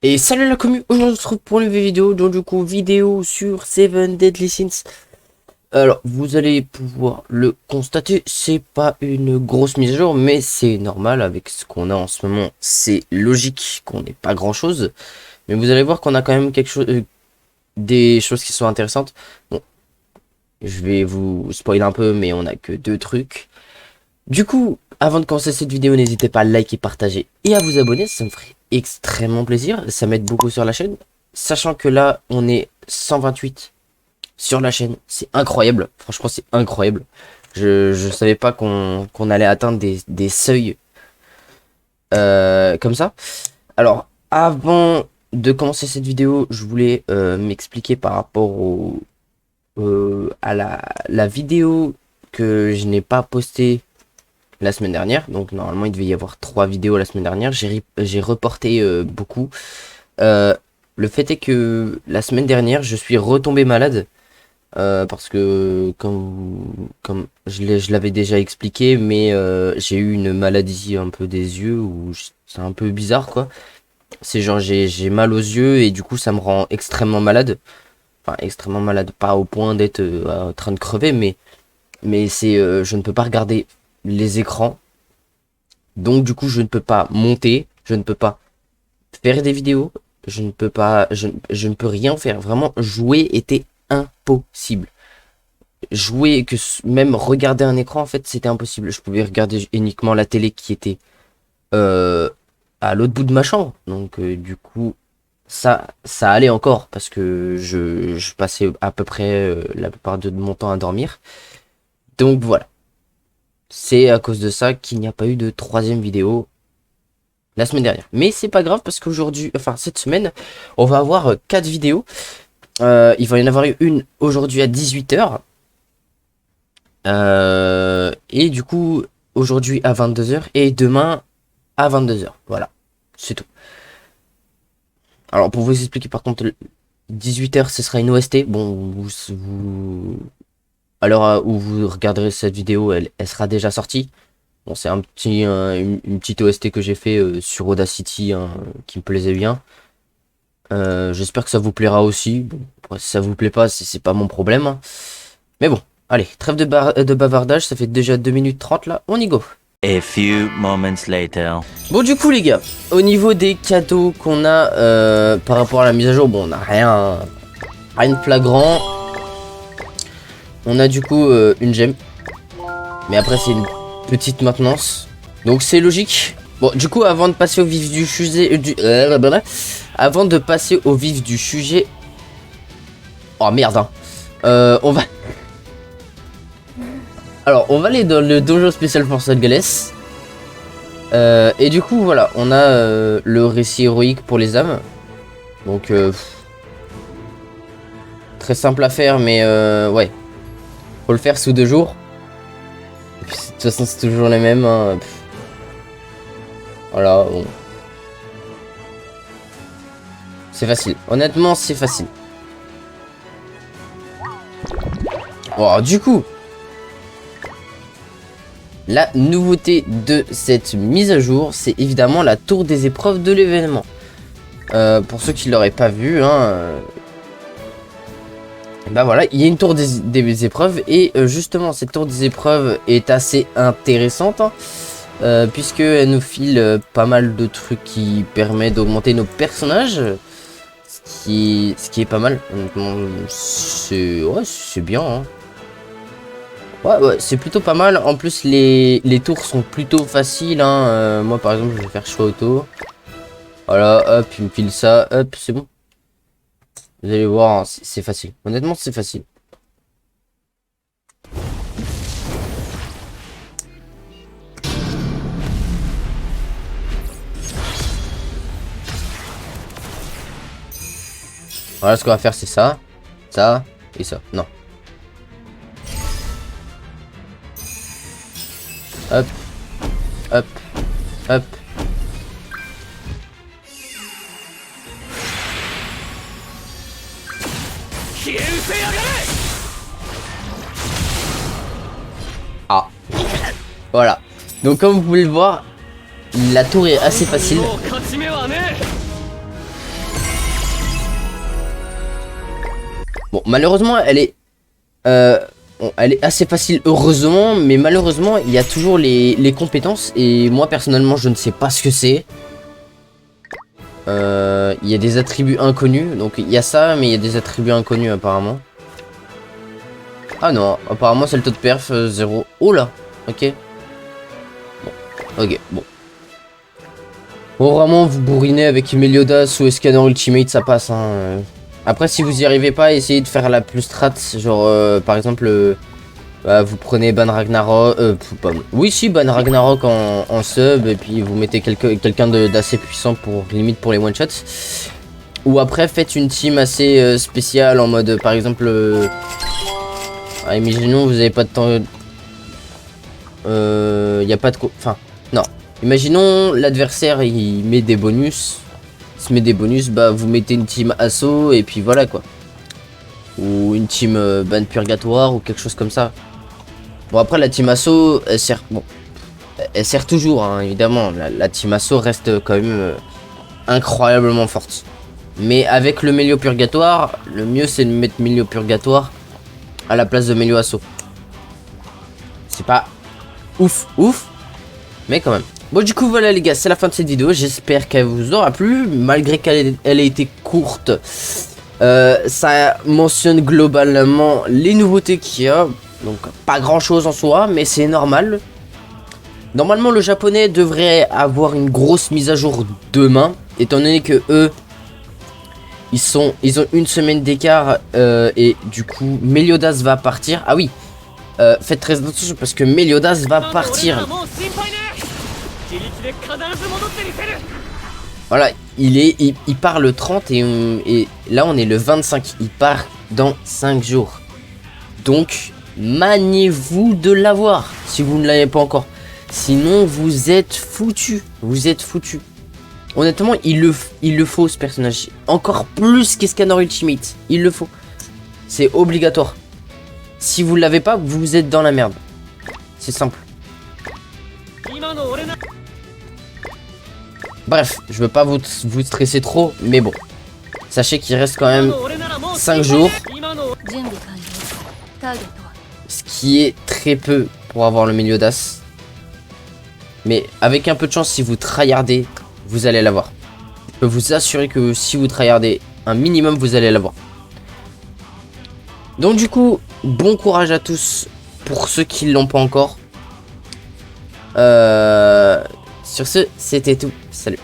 Et salut la commu, aujourd'hui on se retrouve pour une nouvelle vidéo, donc du coup vidéo sur Seven Deadly Sins. Alors vous allez pouvoir le constater, c'est pas une grosse mise à jour, mais c'est normal avec ce qu'on a en ce moment, c'est logique qu'on n'ait pas grand chose. Mais vous allez voir qu'on a quand même quelque chose, des choses qui sont intéressantes. Bon, je vais vous spoiler un peu, mais on a que deux trucs. Du coup, avant de commencer cette vidéo, n'hésitez pas à liker, partager et à vous abonner, ça me ferait extrêmement plaisir, ça m'aide beaucoup sur la chaîne. Sachant que là, on est 128 sur la chaîne, c'est incroyable, franchement c'est incroyable. Je savais pas qu'on allait atteindre des seuils comme ça. Alors, avant de commencer cette vidéo, je voulais m'expliquer par rapport à la vidéo que je n'ai pas postée la semaine dernière. Donc normalement il devait y avoir 3 vidéos la semaine dernière. J'ai reporté beaucoup. Euh, le fait est que la semaine dernière je suis retombé malade. Parce que comme je l'avais déjà expliqué, mais j'ai eu une maladie un peu des yeux où c'est un peu bizarre quoi. C'est genre j'ai mal aux yeux et du coup ça me rend extrêmement malade. Enfin extrêmement malade, pas au point d'être en train de crever, mais c'est je ne peux pas regarder les écrans. Donc du coup, je ne peux pas monter, je ne peux pas faire des vidéos, je ne peux pas, je ne peux rien faire. Vraiment, jouer était impossible. Jouer, même regarder un écran, en fait, c'était impossible. Je pouvais regarder uniquement la télé qui était euh, à l'autre bout de ma chambre. Donc du coup, ça allait encore parce que je passais à peu près la plupart de mon temps à dormir. Donc voilà. C'est à cause de ça qu'il n'y a pas eu de troisième vidéo la semaine dernière. Mais c'est pas grave parce qu'aujourd'hui, enfin cette semaine, on va avoir 4 vidéos. Il va y en avoir une aujourd'hui à 18h. Et du coup, aujourd'hui à 22h et demain à 22h. Voilà, c'est tout. Alors pour vous expliquer par contre, 18h ce sera une OST. Bon, à l'heure où vous regarderez cette vidéo, elle sera déjà sortie. Bon, c'est un petit, une petite OST que j'ai fait sur Audacity hein, qui me plaisait bien. J'espère que ça vous plaira aussi. Bon, après, si ça vous plaît pas, c'est pas mon problème, hein. Mais bon, allez, trêve de bavardage, ça fait déjà 2 minutes 30 là, on y go. A few moments later. Bon du coup les gars, au niveau des cadeaux qu'on a par rapport à la mise à jour, bon on a rien de flagrant. On a du coup une gemme. Mais après c'est une petite maintenance. Donc c'est logique. Bon du coup avant de passer au vif du sujet avant de passer au vif du sujet. Oh merde hein. On va. Alors on va aller dans le donjon spécial Force Galès. Et du coup voilà, on a le récit héroïque pour les âmes. Donc très simple à faire mais ouais. Faut le faire sous 2 jours. Et puis, de toute façon c'est toujours les mêmes hein. Voilà bon. C'est facile, honnêtement c'est facile. Bon du coup la nouveauté de cette mise à jour, c'est évidemment la tour des épreuves de l'événement. Pour ceux qui l'auraient pas vu, hein, bah voilà, il y a une tour des épreuves et justement cette tour des épreuves est assez intéressante hein, puisque elle nous file pas mal de trucs qui permettent d'augmenter nos personnages, ce qui est pas mal. Honnêtement, c'est bien. Hein. Ouais, c'est plutôt pas mal. En plus, les tours sont plutôt faciles. Hein. Moi, par exemple, je vais faire choix auto. Voilà, hop, il me file ça. Hop, c'est bon. Vous allez voir, hein, c'est facile. Honnêtement, c'est facile. Voilà, ce qu'on va faire, c'est ça, ça et ça. Non. Hop, hop, hop. Ah, voilà. Donc comme vous pouvez le voir, la tour est assez facile. Bon, malheureusement, elle est assez facile, heureusement, mais malheureusement, il y a toujours les compétences, et moi, personnellement, je ne sais pas ce que c'est. Il y a des attributs inconnus, donc il y a ça, mais il y a des attributs inconnus, apparemment. Ah non, apparemment, c'est le taux de perf, 0. Oh là, ok. Bon, ok, bon. Bon, vraiment, vous bourrinez avec Meliodas ou Escanor Ultimate, ça passe, hein. Après, si vous y arrivez pas, essayez de faire la plus strat, genre, par exemple, bah, vous prenez Ban Ragnarok, oui, si, Ban Ragnarok en sub, et puis vous mettez quelqu'un d'assez puissant pour, limite, pour les one-shots. Ou après, faites une team assez spéciale, en mode, par exemple, imaginons, vous avez pas de temps, y a pas de... Enfin, non. Imaginons, l'adversaire, il met des bonus. Il se met des bonus, bah vous mettez une team assaut et puis voilà quoi. Ou une team ban purgatoire ou quelque chose comme ça. Bon après la team assaut, elle sert... Bon, elle sert toujours hein, évidemment. La team assaut reste quand même incroyablement forte. Mais avec le Mélio purgatoire, le mieux c'est de mettre Mélio purgatoire à la place de Mélio assaut. C'est pas ouf, mais quand même. Bon du coup voilà les gars, c'est la fin de cette vidéo, j'espère qu'elle vous aura plu, malgré qu'elle ait été courte. Ça mentionne globalement les nouveautés qu'il y a, donc pas grand chose en soi, mais c'est normal. Normalement le japonais devrait avoir une grosse mise à jour demain, étant donné que eux, ils ont une semaine d'écart et du coup Meliodas va partir. Ah oui, faites très attention parce que Meliodas va partir. Voilà, il part le 30 et là on est le 25, il part dans 5 jours. Donc, maniez-vous de l'avoir si vous ne l'avez pas encore. Sinon, vous êtes foutu. Vous êtes foutu. Honnêtement, il le faut ce personnage. Encore plus qu'Escanor Ultimate. Il le faut. C'est obligatoire. Si vous ne l'avez pas, vous êtes dans la merde. C'est simple. Bref, je veux pas vous stresser trop, mais bon. Sachez qu'il reste quand même 5 jours. Ce qui est très peu pour avoir le Meliodas. Mais avec un peu de chance, si vous tryhardez, vous allez l'avoir. Je peux vous assurer que si vous tryhardez un minimum, vous allez l'avoir. Donc du coup, bon courage à tous pour ceux qui l'ont pas encore. Sur ce, c'était tout. Salut.